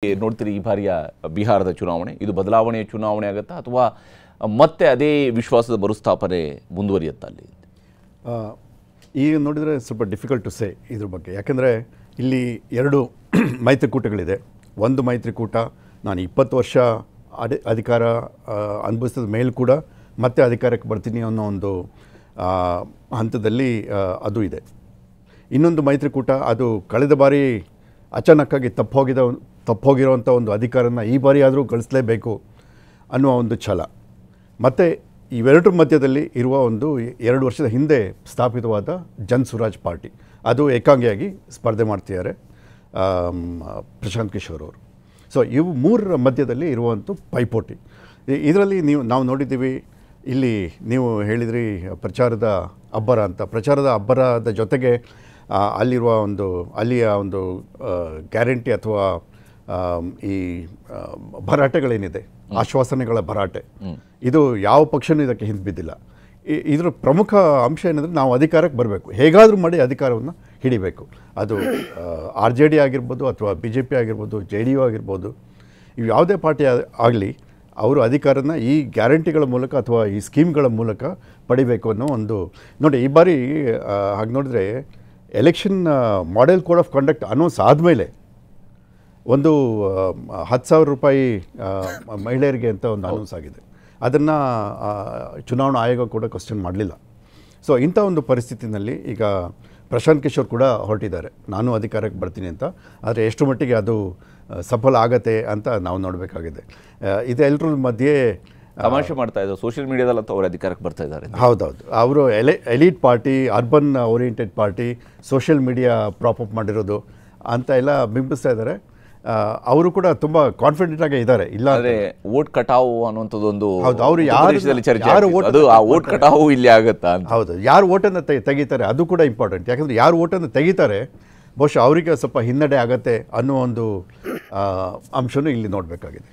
ನೋಡ್ತೀರಿ ಈ ಬಾರಿಯ ಬಿಹಾರದ ಚುನಾವಣೆ ಇದು ಬದಲಾವಣೆಯ ಚುನಾವಣೆ ಆಗುತ್ತಾ ಅಥವಾ ಮತ್ತೆ ಅದೇ ವಿಶ್ವಾಸದ ಮರುಸ್ಥಾಪನೆ ಮುಂದುವರಿಯುತ್ತಾ ಅಲ್ಲಿ? ಈಗ ನೋಡಿದರೆ ಸ್ವಲ್ಪ ಡಿಫಿಕಲ್ಟ್ ಟು ಸೇ ಇದ್ರ ಬಗ್ಗೆ. ಯಾಕೆಂದರೆ ಇಲ್ಲಿ ಎರಡು ಮೈತ್ರಿಕೂಟಗಳಿದೆ. ಒಂದು ಮೈತ್ರಿಕೂಟ ನಾನು 20 ವರ್ಷ ಅಧಿಕಾರ ಅನುಭವಿಸಿದ ಮೇಲೂ ಕೂಡ ಮತ್ತೆ ಅಧಿಕಾರಕ್ಕೆ ಬರ್ತೀನಿ ಅನ್ನೋ ಒಂದು ಹಂತದಲ್ಲಿ ಅದು ಇದೆ. ಇನ್ನೊಂದು ಮೈತ್ರಿಕೂಟ ಅದು ಕಳೆದ ಬಾರಿ ಅಚಾನಕ್ಕಾಗಿ ತಪ್ಪೋಗಿರೋವಂಥ ಒಂದು ಅಧಿಕಾರನ ಈ ಬಾರಿ ಆದರೂ ಗಳಿಸಲೇಬೇಕು ಅನ್ನುವ ಒಂದು ಛಲ. ಮತ್ತು ಇವೆರಡರ ಮಧ್ಯದಲ್ಲಿ ಇರುವ ಒಂದು 2 ವರ್ಷದ ಹಿಂದೆ ಸ್ಥಾಪಿತವಾದ ಜನ್ ಸ್ವರಾಜ್ ಪಾರ್ಟಿ, ಅದು ಏಕಾಂಗಿಯಾಗಿ ಸ್ಪರ್ಧೆ ಮಾಡ್ತಿದ್ದಾರೆ ಪ್ರಶಾಂತ್ ಕಿಶೋರ್ ಅವರು. ಸೊ ಇವು ಮೂರರ ಮಧ್ಯದಲ್ಲಿ ಇರುವಂಥ ಪೈಪೋಟಿ. ಇದರಲ್ಲಿ ನಾವು ನೋಡಿದ್ದೀವಿ, ಇಲ್ಲಿ ನೀವು ಹೇಳಿದ್ರಿ ಪ್ರಚಾರದ ಅಬ್ಬರ ಅಂತ. ಪ್ರಚಾರದ ಅಬ್ಬರದ ಜೊತೆಗೆ ಅಲ್ಲಿಯ ಒಂದು ಗ್ಯಾರಂಟಿ ಅಥವಾ ಈ ಭರಾಟೆಗಳೇನಿದೆ, ಆಶ್ವಾಸನೆಗಳ ಭರಾಟೆ, ಇದು ಯಾವ ಪಕ್ಷನೂ ಇದಕ್ಕೆ ಹಿಂದೆ ಬಿದ್ದಿಲ್ಲ. ಇದರ ಪ್ರಮುಖ ಅಂಶ ಏನಂದರೆ ನಾವು ಅಧಿಕಾರಕ್ಕೆ ಬರಬೇಕು, ಹೇಗಾದರೂ ಮಾಡಿ ಅಧಿಕಾರವನ್ನು ಹಿಡಿಬೇಕು. ಅದು RJD ಆಗಿರ್ಬೋದು ಅಥವಾ BJP ಆಗಿರ್ಬೋದು, JDU ಆಗಿರ್ಬೋದು, ಇವು ಯಾವುದೇ ಪಾರ್ಟಿ ಆಗಲಿ ಅವರು ಅಧಿಕಾರನ ಈ ಗ್ಯಾರಂಟಿಗಳ ಮೂಲಕ ಅಥವಾ ಈ ಸ್ಕೀಮ್ಗಳ ಮೂಲಕ ಪಡಿಬೇಕು ಅನ್ನೋ ಒಂದು. ನೋಡಿ, ಈ ಬಾರಿ ಹಾಗೆ ನೋಡಿದ್ರೆ election model code of conduct announce ಆದಮೇಲೆ ಒಂದು 10,000 ರೂಪಾಯಿ ಮಹಿಳೆಯರಿಗೆ ಅಂತ ಒಂದು ಅನೌನ್ಸ್ ಆಗಿದೆ. ಅದನ್ನು ಚುನಾವಣಾ ಆಯೋಗ ಕೂಡ ಕ್ವಶನ್ ಮಾಡಲಿಲ್ಲ. ಸೊ ಇಂಥ ಒಂದು ಪರಿಸ್ಥಿತಿನಲ್ಲಿ ಈಗ ಪ್ರಶಾಂತ್ ಕಿಶೋರ್ ಕೂಡ ಹೊರಟಿದ್ದಾರೆ, ನಾನು ಅಧಿಕಾರಕ್ಕೆ ಬರ್ತೀನಿ ಅಂತ. ಆದರೆ ಎಷ್ಟು ಮಟ್ಟಿಗೆ ಅದು ಸಫಲ ಆಗತ್ತೆ ಅಂತ ನಾವು ನೋಡಬೇಕಾಗಿದೆ. ಇದೆಲ್ಲರ ಮಧ್ಯೆ ತಮಾಷೆ ಮಾಡ್ತಾ ಇದ್ದಾರೆ ಸೋಷಿಯಲ್ ಮೀಡಿಯಾದಲ್ಲಂತೂ ಅವರು ಅಧಿಕಾರಕ್ಕೆ ಬರ್ತಾ ಇದ್ದಾರೆ. ಹೌದೌದು, ಅವರು elite party, urban oriented party, social media prop up ಮಾಡಿರೋದು ಅಂತ ಎಲ್ಲ ಬಿಂಬಿಸ್ತಾ ಇದ್ದಾರೆ. ಅವರು ಕೂಡ ತುಂಬ ಕಾನ್ಫಿಡೆಂಟ್ ಆಗಿ ಇದ್ದಾರೆ. ಇಲ್ಲ ಅಂದರೆ ವೋಟ್ ಕಟಾವು ಅನ್ನುವಂಥದ್ದೊಂದು ಅವರು ವೋಟ್ ಕಟಾವು ಇಲ್ಲಿ ಆಗುತ್ತಾ? ಹೌದು, ಯಾರು ವೋಟನ್ನು ತೆಗಿತಾರೆ ಅದು ಕೂಡ ಇಂಪಾರ್ಟೆಂಟ್. ಯಾಕಂದರೆ ಯಾರು ವೋಟನ್ನು ತೆಗಿತಾರೆ ಬಹುಶಃ ಅವರಿಗೆ ಸ್ವಲ್ಪ ಹಿನ್ನಡೆ ಆಗತ್ತೆ ಅನ್ನೋ ಒಂದು ಅಂಶನೂ ಇಲ್ಲಿ ನೋಡಬೇಕಾಗಿದೆ.